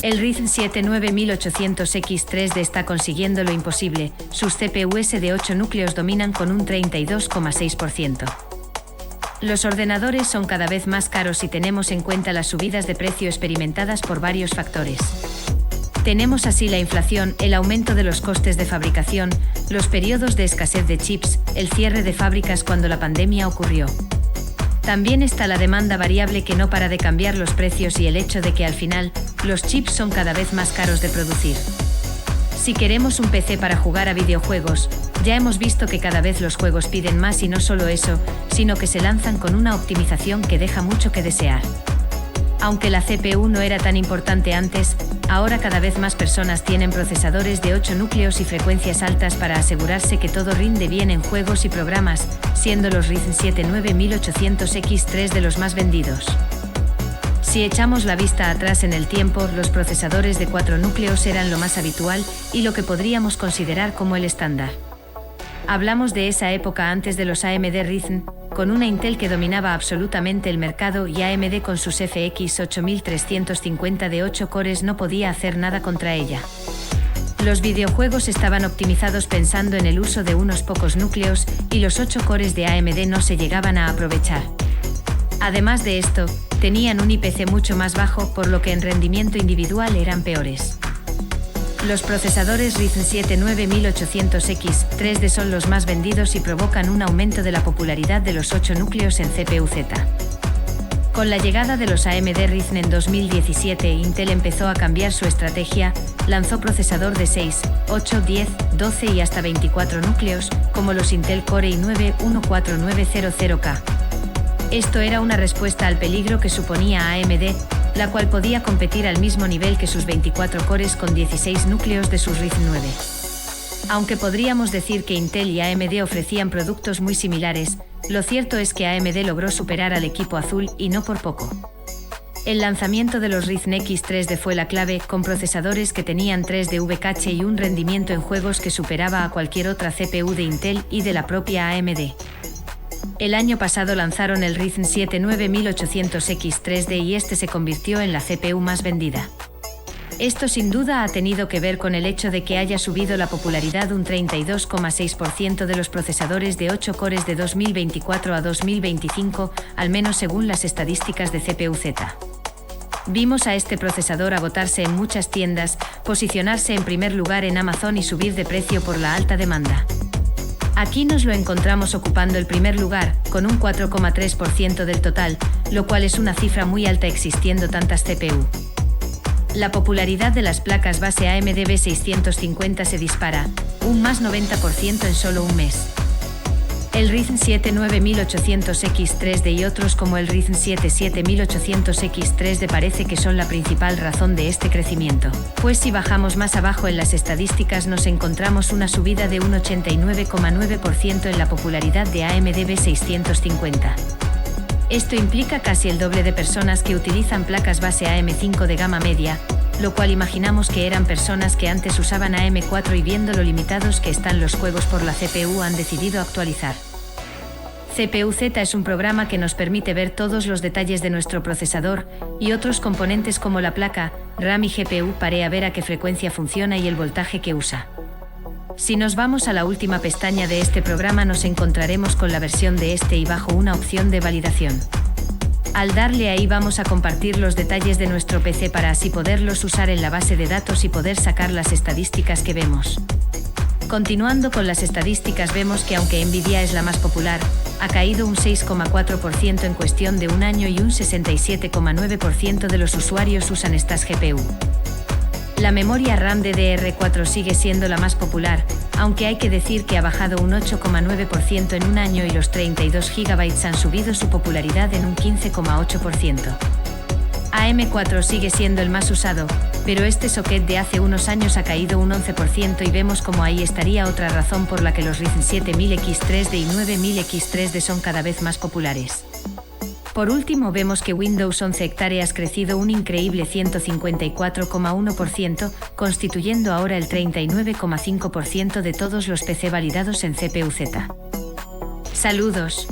El Ryzen 7 9800X3D está consiguiendo lo imposible, sus CPUs de 8 núcleos dominan con un 32,6%. Los ordenadores son cada vez más caros si tenemos en cuenta las subidas de precio experimentadas por varios factores. Tenemos así la inflación, el aumento de los costes de fabricación, los periodos de escasez de chips, el cierre de fábricas cuando la pandemia ocurrió. También está la demanda variable que no para de cambiar los precios y el hecho de que al final, los chips son cada vez más caros de producir. Si queremos un PC para jugar a videojuegos, ya hemos visto que cada vez los juegos piden más y no solo eso, sino que se lanzan con una optimización que deja mucho que desear. Aunque la CPU no era tan importante antes, ahora cada vez más personas tienen procesadores de 8 núcleos y frecuencias altas para asegurarse que todo rinde bien en juegos y programas, siendo los Ryzen 7 9800X3 de los más vendidos. Si echamos la vista atrás en el tiempo, los procesadores de 4 núcleos eran lo más habitual y lo que podríamos considerar como el estándar. Hablamos de esa época antes de los AMD Ryzen, con una Intel que dominaba absolutamente el mercado y AMD con sus FX 8350 de 8 cores no podía hacer nada contra ella. Los videojuegos estaban optimizados pensando en el uso de unos pocos núcleos y los 8 cores de AMD no se llegaban a aprovechar. Además de esto, tenían un IPC mucho más bajo, por lo que en rendimiento individual eran peores. Los procesadores Ryzen 7 9800X3D son los más vendidos y provocan un aumento de la popularidad de los 8 núcleos en CPU-Z. Con la llegada de los AMD Ryzen en 2017, Intel empezó a cambiar su estrategia, lanzó procesador de 6, 8, 10, 12 y hasta 24 núcleos, como los Intel Core i9-14900K. Esto era una respuesta al peligro que suponía AMD, la cual podía competir al mismo nivel que sus 24 cores con 16 núcleos de sus Ryzen 9. Aunque podríamos decir que Intel y AMD ofrecían productos muy similares, lo cierto es que AMD logró superar al equipo azul y no por poco. El lanzamiento de los Ryzen X3D fue la clave, con procesadores que tenían 3D cache y un rendimiento en juegos que superaba a cualquier otra CPU de Intel y de la propia AMD. El año pasado lanzaron el Ryzen 7 9800X3D y este se convirtió en la CPU más vendida. Esto sin duda ha tenido que ver con el hecho de que haya subido la popularidad un 32,6% de los procesadores de 8 cores de 2024 a 2025, al menos según las estadísticas de CPU-Z. Vimos a este procesador agotarse en muchas tiendas, posicionarse en primer lugar en Amazon y subir de precio por la alta demanda. Aquí nos lo encontramos ocupando el primer lugar, con un 4,3% del total, lo cual es una cifra muy alta existiendo tantas CPU. La popularidad de las placas base AMD B650 se dispara, un más 90% en solo un mes. El Ryzen 7 9800X3D y otros como el Ryzen 7 7800X3D parece que son la principal razón de este crecimiento, pues si bajamos más abajo en las estadísticas nos encontramos una subida de un 89,9% en la popularidad de AMD B650. Esto implica casi el doble de personas que utilizan placas base AM5 de gama media, lo cual imaginamos que eran personas que antes usaban AM4 y viendo lo limitados que están los juegos por la CPU han decidido actualizar. CPU-Z es un programa que nos permite ver todos los detalles de nuestro procesador y otros componentes como la placa, RAM y GPU para ver a qué frecuencia funciona y el voltaje que usa. Si nos vamos a la última pestaña de este programa nos encontraremos con la versión de este y bajo una opción de validación. Al darle ahí vamos a compartir los detalles de nuestro PC para así poderlos usar en la base de datos y poder sacar las estadísticas que vemos. Continuando con las estadísticas vemos que aunque Nvidia es la más popular, ha caído un 6,4% en cuestión de un año y un 67,9% de los usuarios usan estas GPU. La memoria RAM DDR4 sigue siendo la más popular, aunque hay que decir que ha bajado un 8,9% en un año y los 32 GB han subido su popularidad en un 15,8%. AM4 sigue siendo el más usado, pero este socket de hace unos años ha caído un 11% y vemos como ahí estaría otra razón por la que los Ryzen 7000X3D y 9000X3D son cada vez más populares. Por último vemos que Windows 11 hectáreas ha crecido un increíble 154,1%, constituyendo ahora el 39,5% de todos los PC validados en CPU-Z. ¡Saludos!